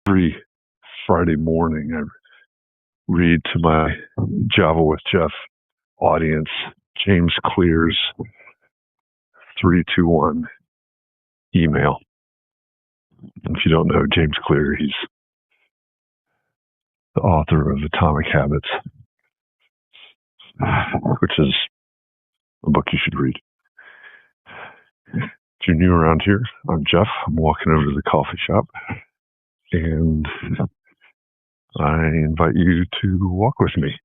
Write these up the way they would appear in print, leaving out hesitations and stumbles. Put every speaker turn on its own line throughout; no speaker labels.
Every Friday morning, I read to my Java with Jeff audience James Clear's 321 email. If you don't know James Clear, he's the author of Atomic Habits, which is a book you should read. If you're new around here, I'm Jeff. I'm walking over to the coffee shop, and I invite you to walk with me.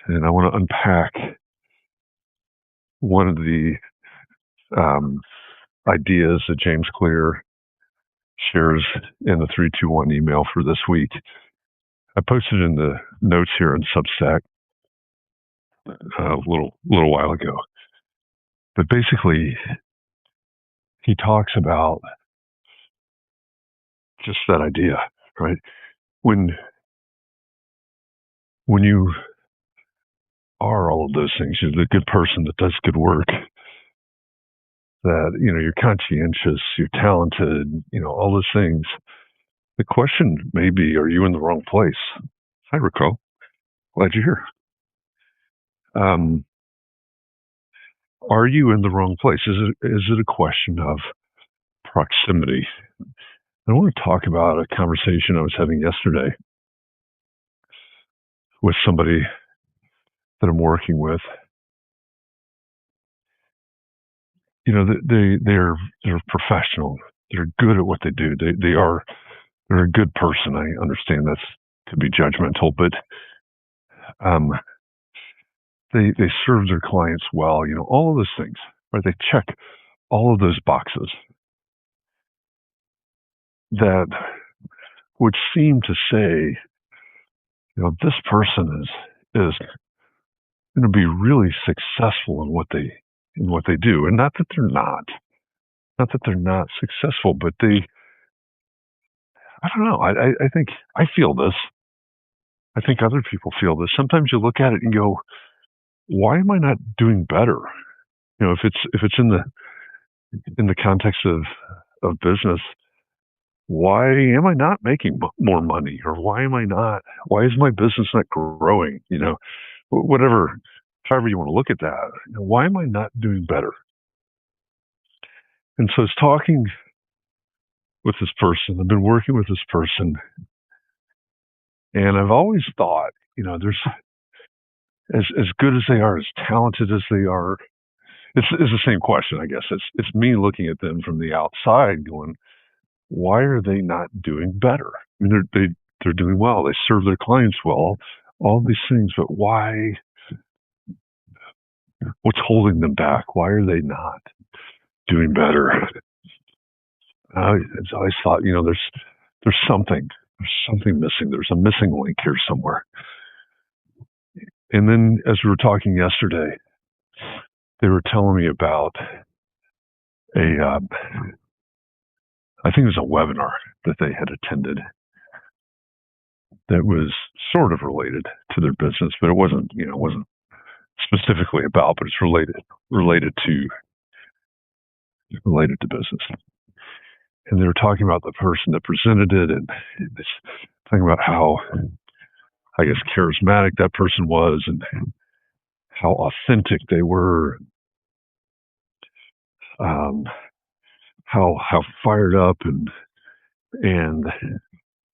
And I want to unpack one of the ideas that James Clear shares in the 321 email for this week. I posted in the notes here in Substack a little while ago. But basically, he talks about just that idea, right? When you are all of those things, you're the good person that does good work, that, you're conscientious, you're talented, all those things. The question may be, are you in the wrong place? Hi, Rico. Glad you're here. Are you in the wrong place? Is it a question of proximity? I want to talk about a conversation I was having yesterday with somebody that I'm working with. They're professional. They're good at what they do. They're a good person. I understand that's to be judgmental, but they serve their clients well. All of those things, right? They check all of those boxes that would seem to say, this person is going to be really successful in what they do, and not that they're not successful, but I don't know. I think I feel this. I think other people feel this. Sometimes you look at it and go, why am I not doing better? If it's in the context of business, why am I not making more money? Or why is my business not growing? Whatever, however you want to look at that. Why am I not doing better? And so I was talking with this person. I've been working with this person, and I've always thought, there's as good as they are, as talented as they are. It's the same question, I guess. It's me looking at them from the outside, going, why are they not doing better? I mean, they're doing well. They serve their clients well. All these things, but why? What's holding them back? Why are they not doing better? I always thought, there's something missing. There's a missing link here somewhere. And then, as we were talking yesterday, they were telling me about I think it was a webinar that they had attended that was sort of related to their business, but it wasn't specifically about, but it's related to business. And they were talking about the person that presented it, and this talking about how, I guess, charismatic that person was, and how authentic they were, how fired up, and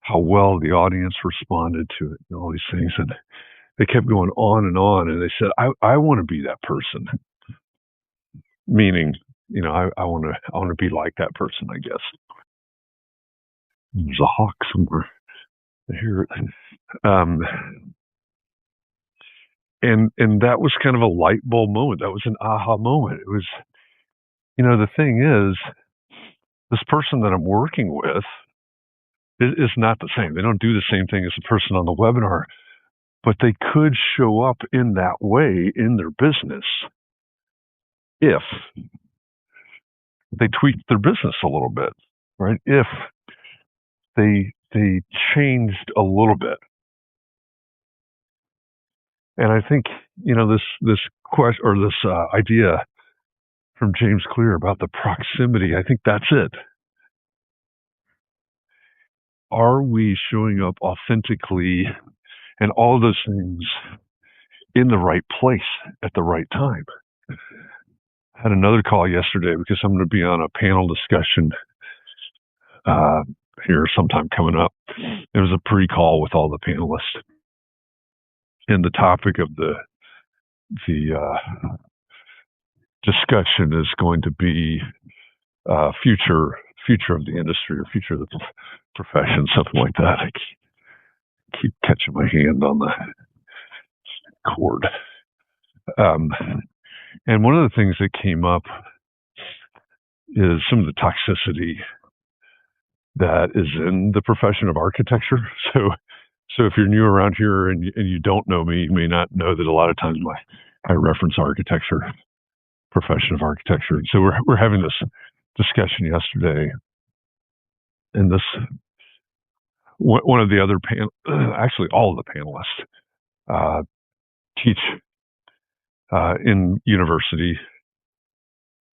how well the audience responded to it, and all these things. And they kept going on, and they said, I want to be that person. Meaning, I want to be like that person, I guess. There's a hawk somewhere. I hear it. And that was kind of a light bulb moment. That was an aha moment. It was, the thing is, this person that I'm working with is not the same. They don't do the same thing as the person on the webinar, but they could show up in that way in their business if they tweaked their business a little bit, right? If they changed a little bit. And I think, this question, or this idea from James Clear about the proximity, I think that's it. are we showing up authentically and all of those things in the right place at the right time? I had another call yesterday because I'm going to be on a panel discussion here sometime coming up. It was a pre-call with all the panelists, and the topic of the discussion is going to be future of the industry or future of the profession, something like that. I keep catching my hand on the cord. And one of the things that came up is some of the toxicity that is in the profession of architecture. So if you're new around here and you don't know me, you may not know that a lot of times I reference architecture, profession of architecture. And so we're having this discussion yesterday, and this one of the other actually all of the panelists teach in university,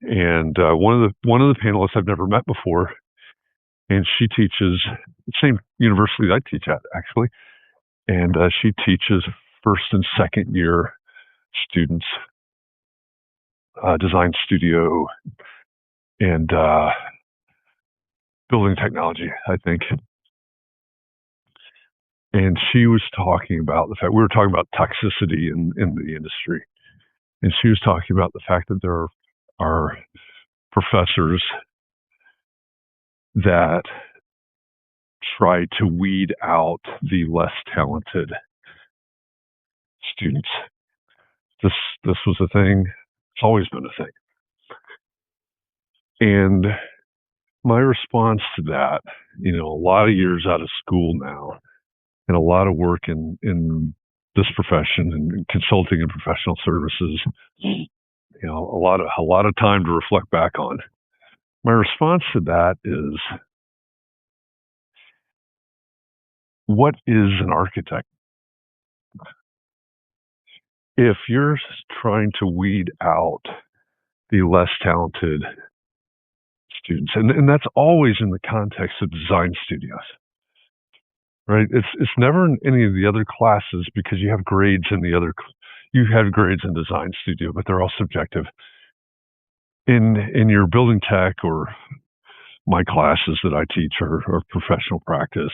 and one of the panelists I've never met before, and she teaches the same university that I teach at, actually, and she teaches first and second year students design studio and building technology, I think. And she was talking about the fact, we were talking about toxicity in the industry. And she was talking about the fact that there are professors that try to weed out the less talented students. This was a thing. It's always been a thing. And my response to that, a lot of years out of school now, and a lot of work in this profession and consulting and professional services, a lot of time to reflect back on. My response to that is, what is an architect? If you're trying to weed out the less talented students, and that's always in the context of design studios, right? It's never in any of the other classes, because you have grades in design studio, but they're all subjective. In your building tech or my classes that I teach are professional practice.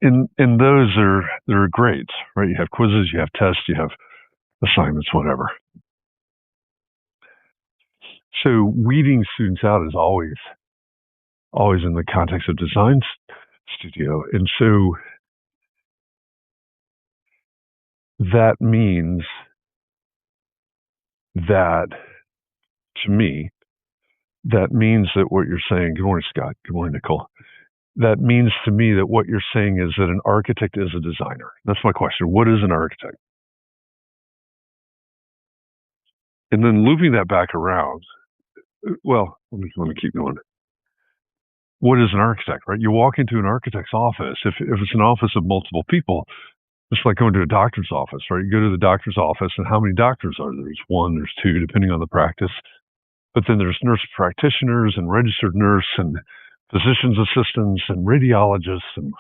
In those there are grades, right? You have quizzes, you have tests, you have assignments, whatever. So weeding students out is always in the context of design studio. And so that means that, to me, that what you're saying, good morning, Scott. Good morning, Nicole. That means to me that what you're saying is that an architect is a designer. That's my question. What is an architect? And then looping that back around, well, let me keep going. What is an architect, right? You walk into an architect's office. If it's an office of multiple people, it's like going to a doctor's office, right? You go to the doctor's office, and how many doctors are there? There's one, there's two, depending on the practice. But then there's nurse practitioners and registered nurse and physician's assistants and radiologists and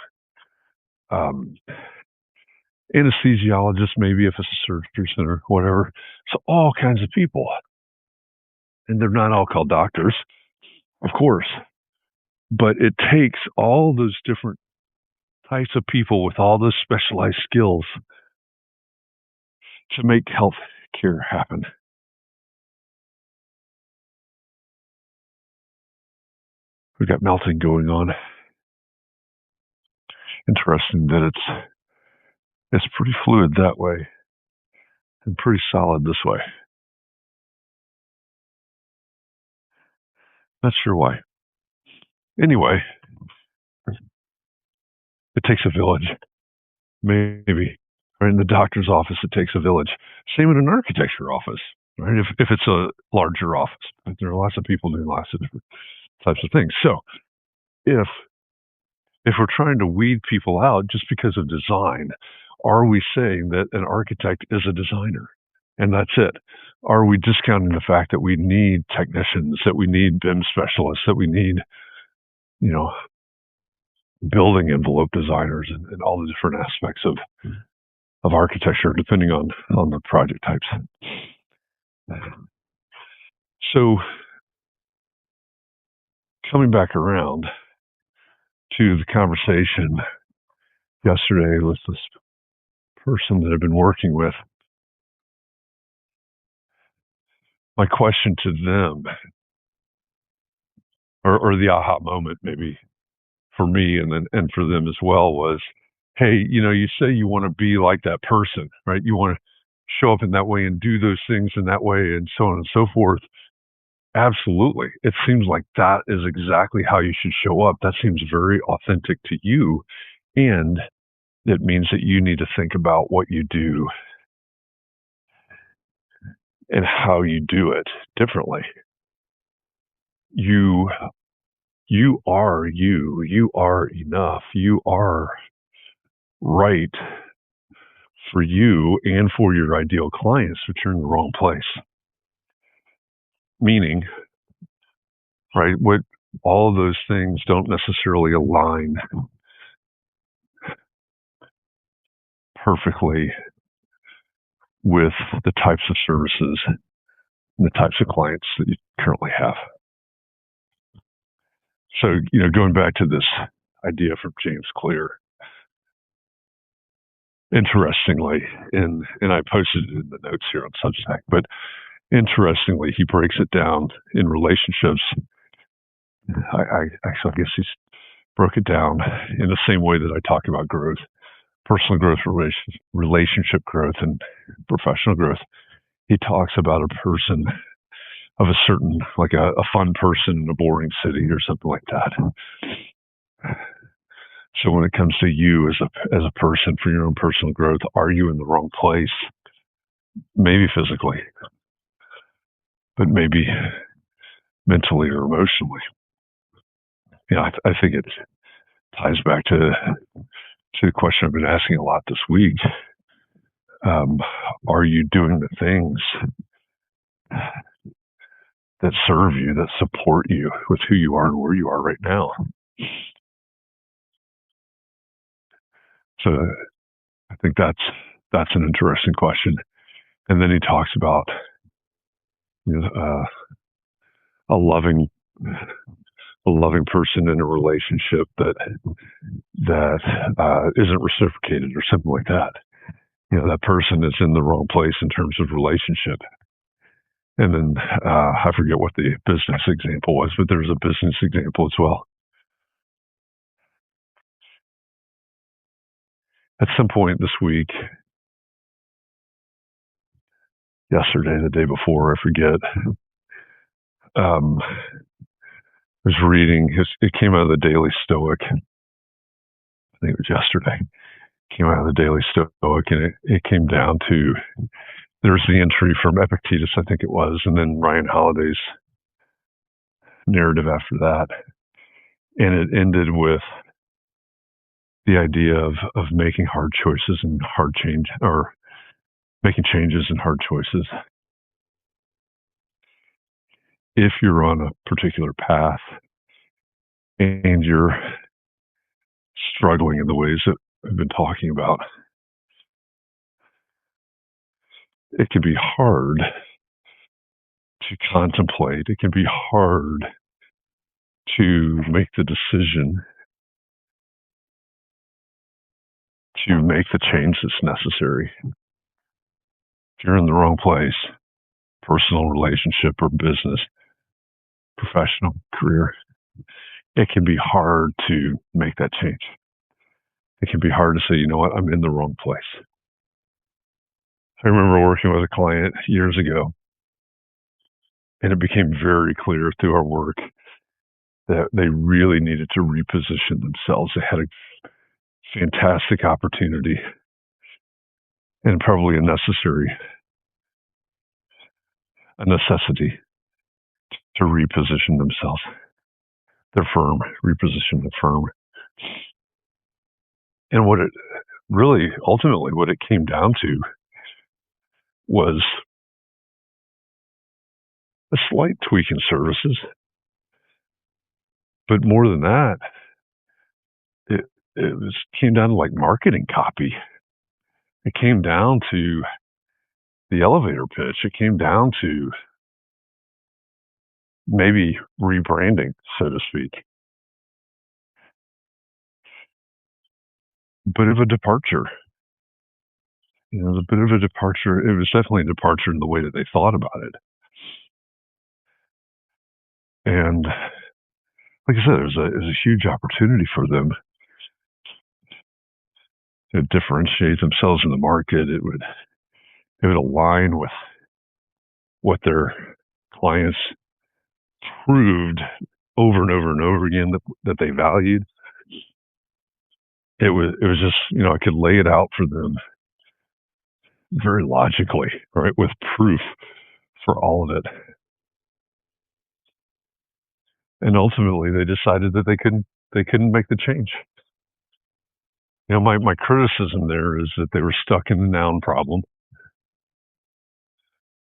anesthesiologists, maybe if it's a surgery center, whatever. So all kinds of people. And they're not all called doctors, of course. But it takes all those different types of people with all those specialized skills to make health care happen. We've got melting going on. Interesting that it's pretty fluid that way and pretty solid this way. Not sure why. Anyway, it takes a village. Maybe. Right, in the doctor's office, it takes a village. Same in an architecture office, right? If it's a larger office, but there are lots of people doing lots of different types of things. So if we're trying to weed people out just because of design, are we saying that an architect is a designer and that's it? Are we discounting the fact that we need technicians, that we need BIM specialists, that we need, building envelope designers and all the different aspects of architecture, depending on the project types. So coming back around to the conversation yesterday with this person that I've been working with, my question to them, or the aha moment maybe for me and for them as well, was, hey, you say you want to be like that person, right? You want to show up in that way and do those things in that way and so on and so forth. Absolutely. It seems like that is exactly how you should show up. That seems very authentic to you. And it means that you need to think about what you do and how you do it differently. You are you. You are enough. You are right for you and for your ideal clients, but you're in the wrong place. Meaning, right, what all of those things don't necessarily align perfectly with the types of services and the types of clients that you currently have. So, going back to this idea from James Clear, interestingly, and I posted it in the notes here on Substack, but interestingly, he breaks it down in relationships. I guess he's broke it down in the same way that I talk about growth, personal growth, relationship growth, and professional growth. He talks about a person of a certain, like a fun person in a boring city or something like that. So when it comes to you as a person for your own personal growth, are you in the wrong place? Maybe physically, but maybe mentally or emotionally. I think it ties back to the question I've been asking a lot this week. Are you doing the things that serve you, that support you with who you are and where you are right now? So I think that's an interesting question. And then he talks about a loving person in a relationship that isn't reciprocated or something like that. That person is in the wrong place in terms of relationship. And then I forget what the business example was, but there's a business example as well. At some point this week, yesterday, the day before, I forget, I was reading, it came out of the Daily Stoic. I think it was yesterday. It came out of the Daily Stoic, and it came down to, there's the entry from Epictetus, I think it was, and then Ryan Holiday's narrative after that. And it ended with the idea of making hard choices and hard change, or making changes and hard choices. If you're on a particular path and you're struggling in the ways that I've been talking about, it can be hard to contemplate. It can be hard to make the decision to make the change that's necessary. If you're in the wrong place, personal, relationship, or business, professional, career, it can be hard to make that change. It can be hard to say, you know what, I'm in the wrong place. I remember working with a client years ago, and it became very clear through our work that they really needed to reposition themselves. They had a fantastic opportunity and probably a necessity to reposition themselves, their firm, reposition the firm. And what it really, ultimately, what it came down to was a slight tweak in services. But more than that, it came down to like marketing copy. It came down to the elevator pitch. It came down to maybe rebranding, so to speak. Bit of a departure. It was a bit of a departure. It was definitely a departure in the way that they thought about it. And like I said, there's a huge opportunity for them to differentiate themselves in the market. It would align with what their clients proved over and over and over again that they valued. It was just, I could lay it out for them very logically, right, with proof for all of it. And ultimately they decided that they couldn't make the change. My criticism there is that they were stuck in the noun problem.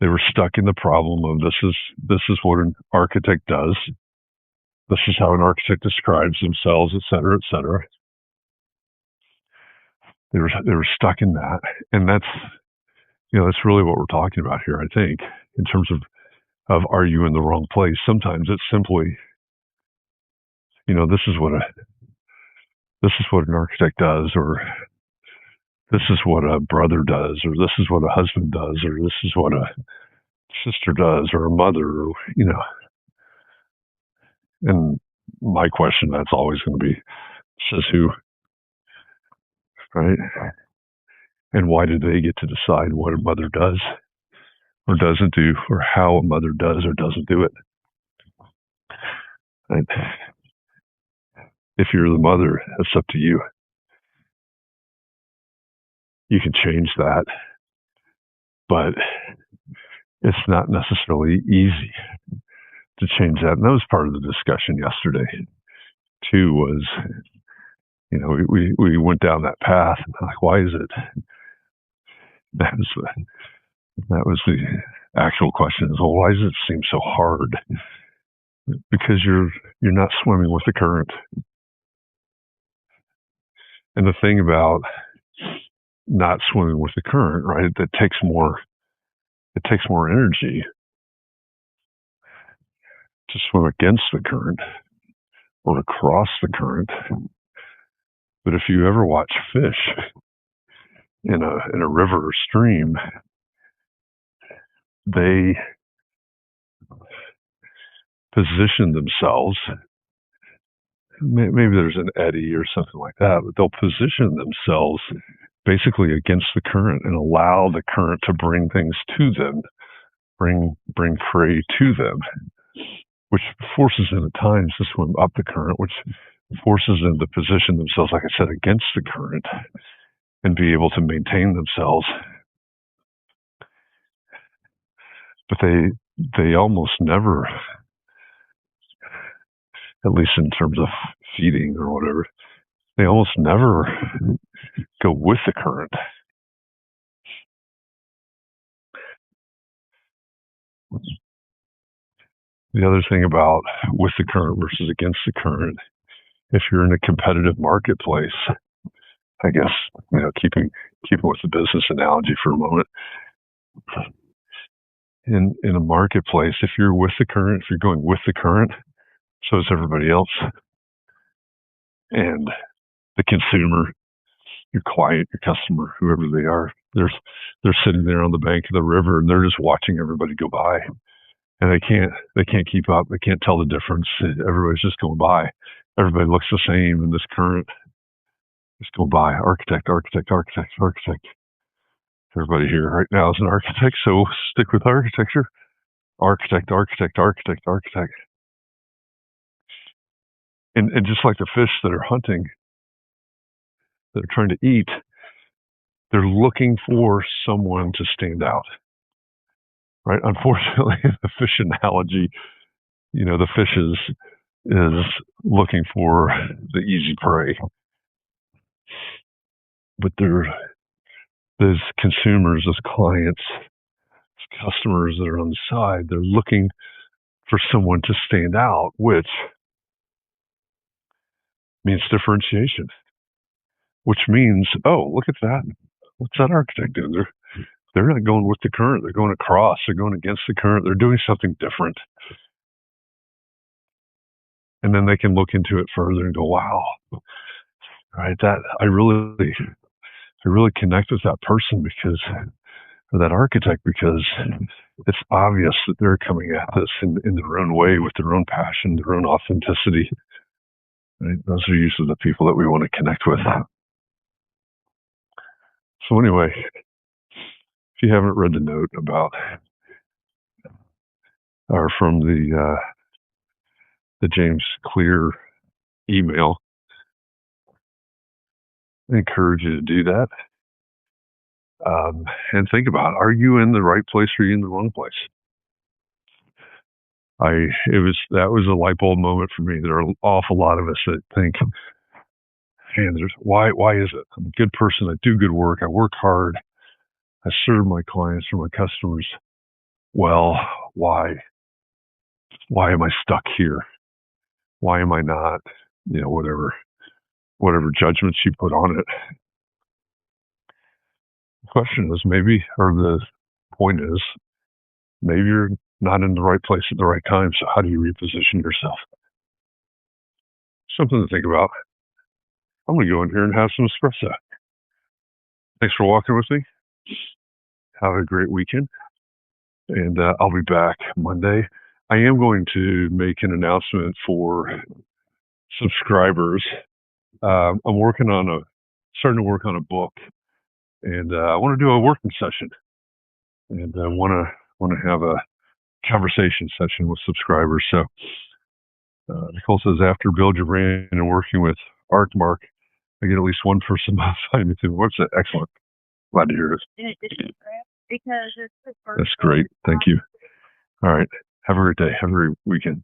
They were stuck in the problem of this is what an architect does. This is how an architect describes themselves, et cetera, et cetera. They were stuck in that, and that's really what we're talking about here. I think in terms of are you in the wrong place? Sometimes it's simply, this is what an architect does, or this is what a brother does, or this is what a husband does, or this is what a sister does, or a mother, or, And my question, that's always going to be, says who, right? And why do they get to decide what a mother does or doesn't do, or how a mother does or doesn't do it? Right? If you're the mother, it's up to you. You can change that, but it's not necessarily easy to change that. And that was part of the discussion yesterday, too, was, we went down that path. Like, why is it? That was the actual question is, well, why does it seem so hard? Because you're not swimming with the current. And the thing about not swimming with the current, right, it takes more energy to swim against the current or across the current. But if you ever watch fish in a river or stream, they position themselves. Maybe there's an eddy or something like that, but they'll position themselves basically against the current and allow the current to bring things to them, bring prey to them, which forces them at times to swim up the current, which forces them to position themselves, like I said, against the current and be able to maintain themselves. But they almost never, at least in terms of feeding or whatever, they almost never go with the current. The other thing about with the current versus against the current, if you're in a competitive marketplace, I guess, keeping with the business analogy for a moment, in a marketplace, if you're with the current, if you're going with the current, so is everybody else. And the consumer, your client, your customer, whoever they are, they're sitting there on the bank of the river and they're just watching everybody go by. And they can't keep up. They can't tell the difference. Everybody's just going by. Everybody looks the same in this current. Just go by. Architect. Everybody here right now is an architect, so stick with architecture. Architect. And just like the fish that are hunting, that are trying to eat, they're looking for someone to stand out. Right? Unfortunately, the fish analogy, the fish is looking for the easy prey. But those consumers, those clients, those customers that are on the side, they're looking for someone to stand out, which means differentiation, which means, oh, look at that. What's that architect doing? They're not going with the current. They're going across. They're going against the current. They're doing something different. And then they can look into it further and go, wow, right? That I really connect with that person because, or that architect, because it's obvious that they're coming at this in their own way with their own passion, their own authenticity. Right? Those are usually the people that we want to connect with. So anyway, if you haven't read the note about, or from the James Clear email, I encourage you to do that. And think about, are you in the right place or are you in the wrong place? That was a light bulb moment for me. There are an awful lot of us that think, man, why is it? I'm a good person. I do good work. I work hard. I serve my clients or my customers well. Why am I stuck here? Why am I not, whatever judgments you put on it? The question is the point is, maybe you're not in the right place at the right time. So how do you reposition yourself? Something to think about. I'm going to go in here and have some espresso. Thanks for walking with me. Have a great weekend. And I'll be back Monday. I am going to make an announcement for subscribers. I'm starting to work on a book, and I want to do a working session, and I want to have a conversation session with subscribers. So Nicole says, after Build Your Brand and working with ArcMark, I get at least one person behind me too. What's that? Excellent. Glad to hear it. That's great. Thank you. All right. Have a great day. Have a great weekend.